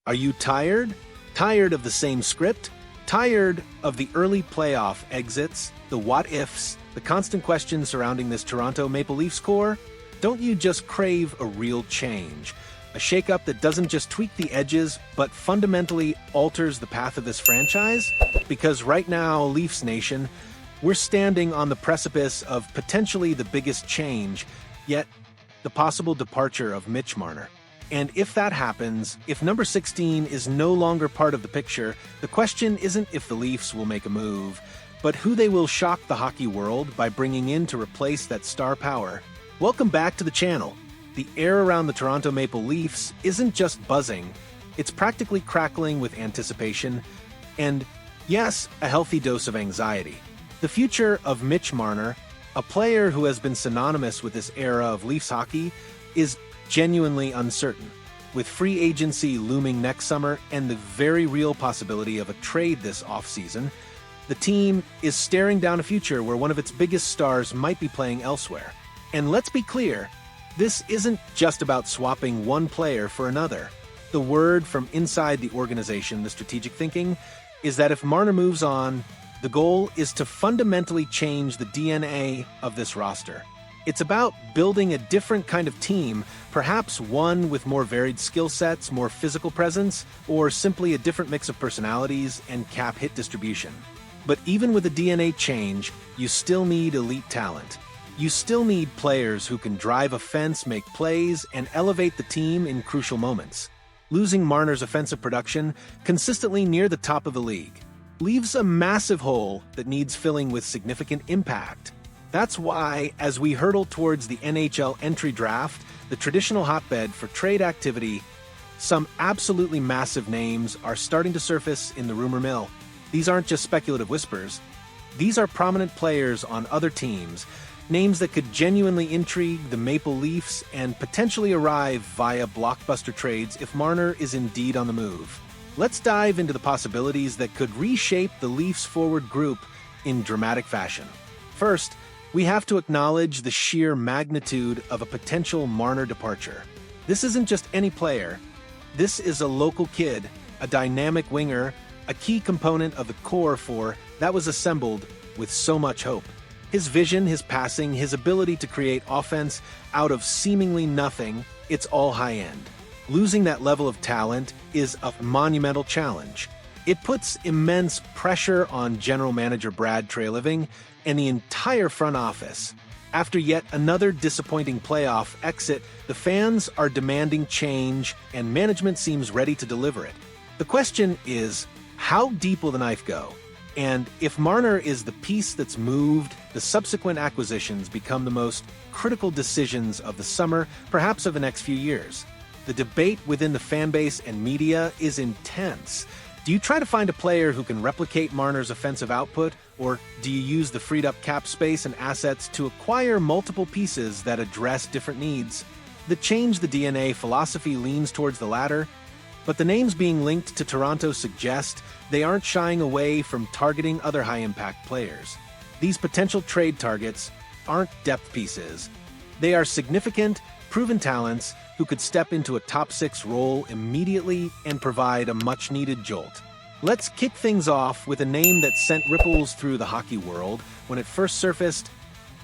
Are you tired? Tired of the same script? Tired of the early playoff exits, the what-ifs, the constant questions surrounding this Toronto Maple Leafs core? Don't you just crave a real change? A shakeup that doesn't just tweak the edges, but fundamentally alters the path of this franchise? Because right now, Leafs Nation, we're standing on the precipice of potentially the biggest change, yet the possible departure of Mitch Marner. And if that happens, if number 16 is no longer part of the picture, the question isn't if the Leafs will make a move, but who they will shock the hockey world by bringing in to replace that star power. Welcome back to the channel. The air around the Toronto Maple Leafs isn't just buzzing, it's practically crackling with anticipation, and yes, a healthy dose of anxiety. The future of Mitch Marner, a player who has been synonymous with this era of Leafs hockey, is genuinely uncertain. With free agency looming next summer and the very real possibility of a trade this offseason, the team is staring down a future where one of its biggest stars might be playing elsewhere. And let's be clear, this isn't just about swapping one player for another. The word from inside the organization, the strategic thinking, is that if Marner moves on, the goal is to fundamentally change the DNA of this roster. It's about building a different kind of team, perhaps one with more varied skill sets, more physical presence, or simply a different mix of personalities and cap hit distribution. But even with a DNA change, you still need elite talent. You still need players who can drive offense, make plays, and elevate the team in crucial moments. Losing Marner's offensive production, consistently near the top of the league, leaves a massive hole that needs filling with significant impact. That's why, as we hurtle towards the NHL entry draft, the traditional hotbed for trade activity, some absolutely massive names are starting to surface in the rumor mill. These aren't just speculative whispers. These are prominent players on other teams, names that could genuinely intrigue the Maple Leafs and potentially arrive via blockbuster trades if Marner is indeed on the move. Let's dive into the possibilities that could reshape the Leafs forward group in dramatic fashion. First, we have to acknowledge the sheer magnitude of a potential Marner departure. This isn't just any player. This is a local kid, a dynamic winger, a key component of the core that was assembled with so much hope. His vision, his passing, his ability to create offense out of seemingly nothing, it's all high-end. Losing that level of talent is a monumental challenge. It puts immense pressure on general manager Brad Treliving and the entire front office. After yet another disappointing playoff exit, the fans are demanding change and management seems ready to deliver it. The question is, how deep will the knife go? And if Marner is the piece that's moved, the subsequent acquisitions become the most critical decisions of the summer, perhaps of the next few years. The debate within the fanbase and media is intense. Do you try to find a player who can replicate Marner's offensive output, or do you use the freed up cap space and assets to acquire multiple pieces that address different needs? The change the DNA philosophy leans towards the latter, but the names being linked to Toronto suggest they aren't shying away from targeting other high-impact players. These potential trade targets aren't depth pieces. They are significant, proven talents who could step into a top-6 role immediately and provide a much-needed jolt. Let's kick things off with a name that sent ripples through the hockey world when it first surfaced: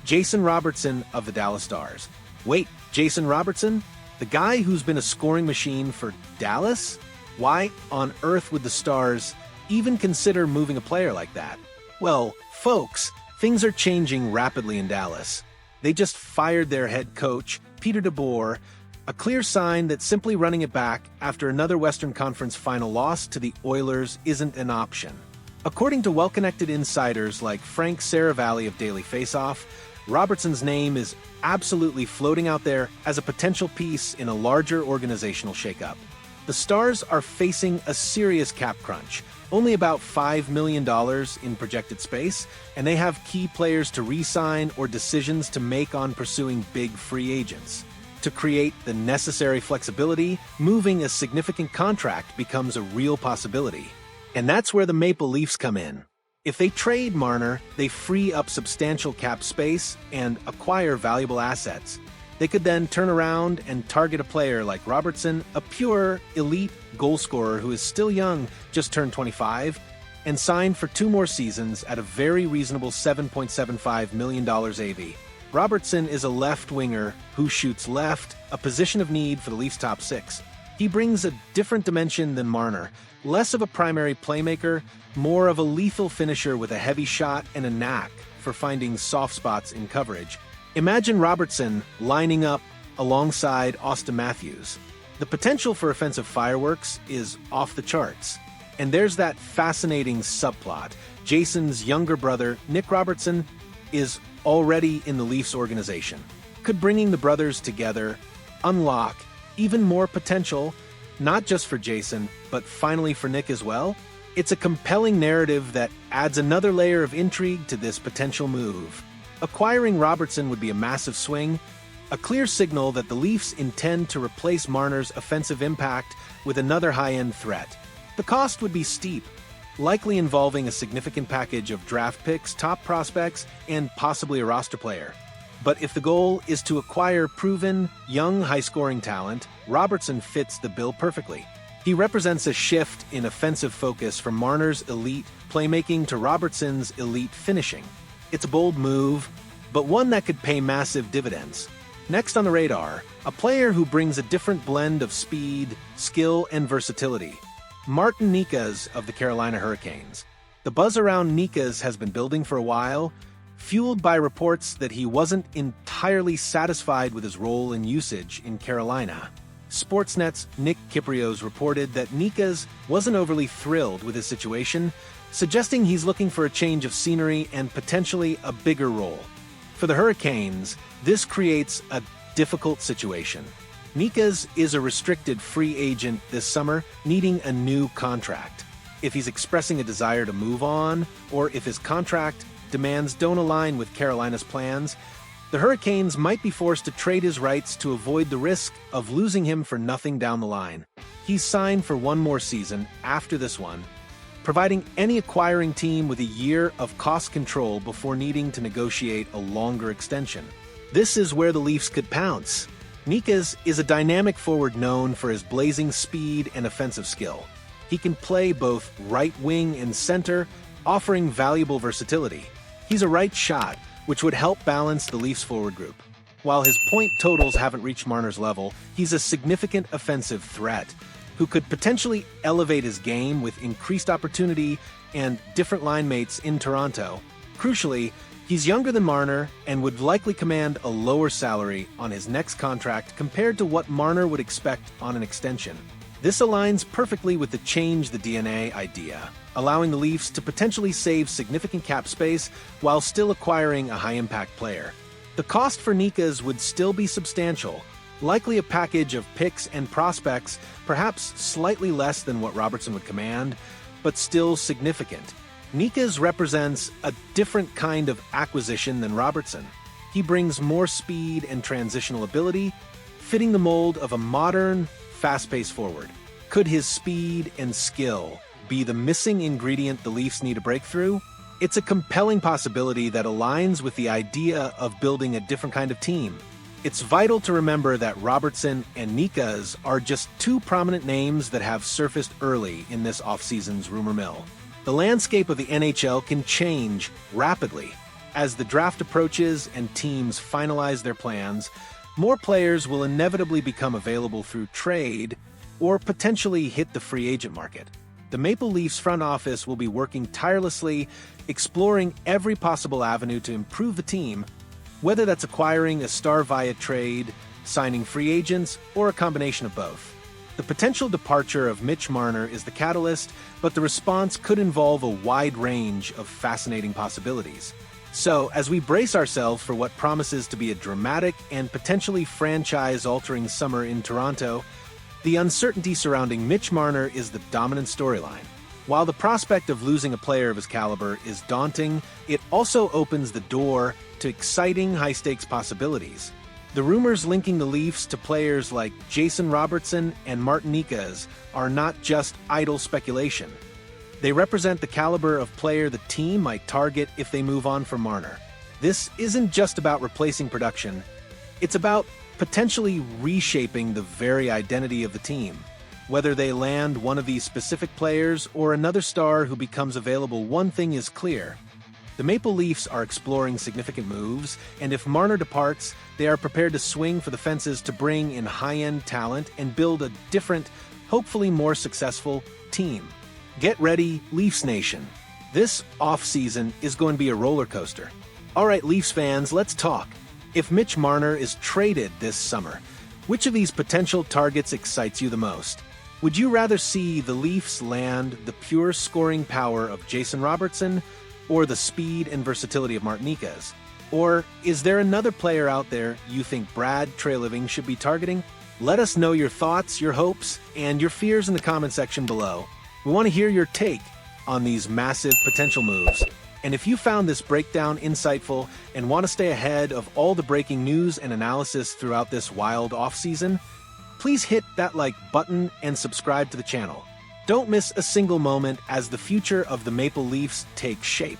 Jason Robertson of the Dallas Stars. Wait, Jason Robertson? The guy who's been a scoring machine for Dallas? Why on earth would the Stars even consider moving a player like that? Well, folks, things are changing rapidly in Dallas. They just fired their head coach, Peter DeBoer, a clear sign that simply running it back after another Western Conference final loss to the Oilers isn't an option. According to well-connected insiders like Frank Saravalli of Daily Faceoff, Robertson's name is absolutely floating out there as a potential piece in a larger organizational shakeup. The Stars are facing a serious cap crunch, only about $5 million in projected space, and they have key players to re-sign or decisions to make on pursuing big free agents. To create the necessary flexibility, moving a significant contract becomes a real possibility. And that's where the Maple Leafs come in. If they trade Marner, they free up substantial cap space and acquire valuable assets. They could then turn around and target a player like Robertson, a pure, elite goal scorer who is still young, just turned 25, and signed for 2 more seasons at a very reasonable $7.75 million AV. Robertson is a left winger who shoots left, a position of need for the Leafs' top 6. He brings a different dimension than Marner, less of a primary playmaker, more of a lethal finisher with a heavy shot and a knack for finding soft spots in coverage. Imagine Robertson lining up alongside Austin Matthews. The potential for offensive fireworks is off the charts. And there's that fascinating subplot. Jason's younger brother, Nick Robertson, is already in the Leafs organization. Could bringing the brothers together unlock even more potential, not just for Jason, but finally for Nick as well? It's a compelling narrative that adds another layer of intrigue to this potential move. Acquiring Robertson would be a massive swing, a clear signal that the Leafs intend to replace Marner's offensive impact with another high-end threat. The cost would be steep, likely involving a significant package of draft picks, top prospects, and possibly a roster player. But if the goal is to acquire proven, young, high-scoring talent, Robertson fits the bill perfectly. He represents a shift in offensive focus from Marner's elite playmaking to Robertson's elite finishing. It's a bold move, but one that could pay massive dividends. Next on the radar, a player who brings a different blend of speed, skill, and versatility. Martin Necas of the Carolina Hurricanes. The buzz around Nikas has been building for a while, fueled by reports that he wasn't entirely satisfied with his role and usage in Carolina. Sportsnet's Nick Kypreos reported that Nikas wasn't overly thrilled with his situation, suggesting he's looking for a change of scenery and potentially a bigger role. For the Hurricanes, this creates a difficult situation. Nikas is a restricted free agent this summer, needing a new contract. If he's expressing a desire to move on, or if his contract demands don't align with Carolina's plans, the Hurricanes might be forced to trade his rights to avoid the risk of losing him for nothing down the line. He's signed for 1 more season after this one, providing any acquiring team with a year of cost control before needing to negotiate a longer extension. This is where the Leafs could pounce. Nikas is a dynamic forward known for his blazing speed and offensive skill. He can play both right wing and center, offering valuable versatility. He's a right shot, which would help balance the Leafs' forward group. While his point totals haven't reached Marner's level, he's a significant offensive threat who could potentially elevate his game with increased opportunity and different line mates in Toronto. Crucially, he's younger than Marner and would likely command a lower salary on his next contract compared to what Marner would expect on an extension. This aligns perfectly with the change the DNA idea, allowing the Leafs to potentially save significant cap space while still acquiring a high-impact player. The cost for Nikas would still be substantial, likely a package of picks and prospects, perhaps slightly less than what Robertson would command, but still significant. Nikas represents a different kind of acquisition than Robertson. He brings more speed and transitional ability, fitting the mold of a modern, fast-paced forward. Could his speed and skill be the missing ingredient the Leafs need to break through? It's a compelling possibility that aligns with the idea of building a different kind of team. It's vital to remember that Robertson and Nikas are just 2 prominent names that have surfaced early in this offseason's rumor mill. The landscape of the NHL can change rapidly. As the draft approaches and teams finalize their plans, more players will inevitably become available through trade or potentially hit the free agent market. The Maple Leafs front office will be working tirelessly, exploring every possible avenue to improve the team, whether that's acquiring a star via trade, signing free agents, or a combination of both. The potential departure of Mitch Marner is the catalyst, but the response could involve a wide range of fascinating possibilities. So, as we brace ourselves for what promises to be a dramatic and potentially franchise-altering summer in Toronto, the uncertainty surrounding Mitch Marner is the dominant storyline. While the prospect of losing a player of his caliber is daunting, it also opens the door to exciting high-stakes possibilities. The rumors linking the Leafs to players like Jason Robertson and Martin Necas are not just idle speculation. They represent the caliber of player the team might target if they move on from Marner. This isn't just about replacing production, It's about potentially reshaping the very identity of the team. Whether they land one of these specific players or another star who becomes available, one thing is clear. The Maple Leafs are exploring significant moves, and if Marner departs, they are prepared to swing for the fences to bring in high-end talent and build a different, hopefully more successful, team. Get ready, Leafs Nation. This offseason is going to be a roller coaster. All right, Leafs fans, let's talk. If Mitch Marner is traded this summer, which of these potential targets excites you the most? Would you rather see the Leafs land the pure scoring power of Jason Robertson or the speed and versatility of Martin Necas? Or is there another player out there you think Brad Treliving should be targeting? Let us know your thoughts, your hopes, and your fears in the comment section below. We want to hear your take on these massive potential moves. And if you found this breakdown insightful and want to stay ahead of all the breaking news and analysis throughout this wild offseason, please hit that like button and subscribe to the channel. Don't miss a single moment as the future of the Maple Leafs takes shape.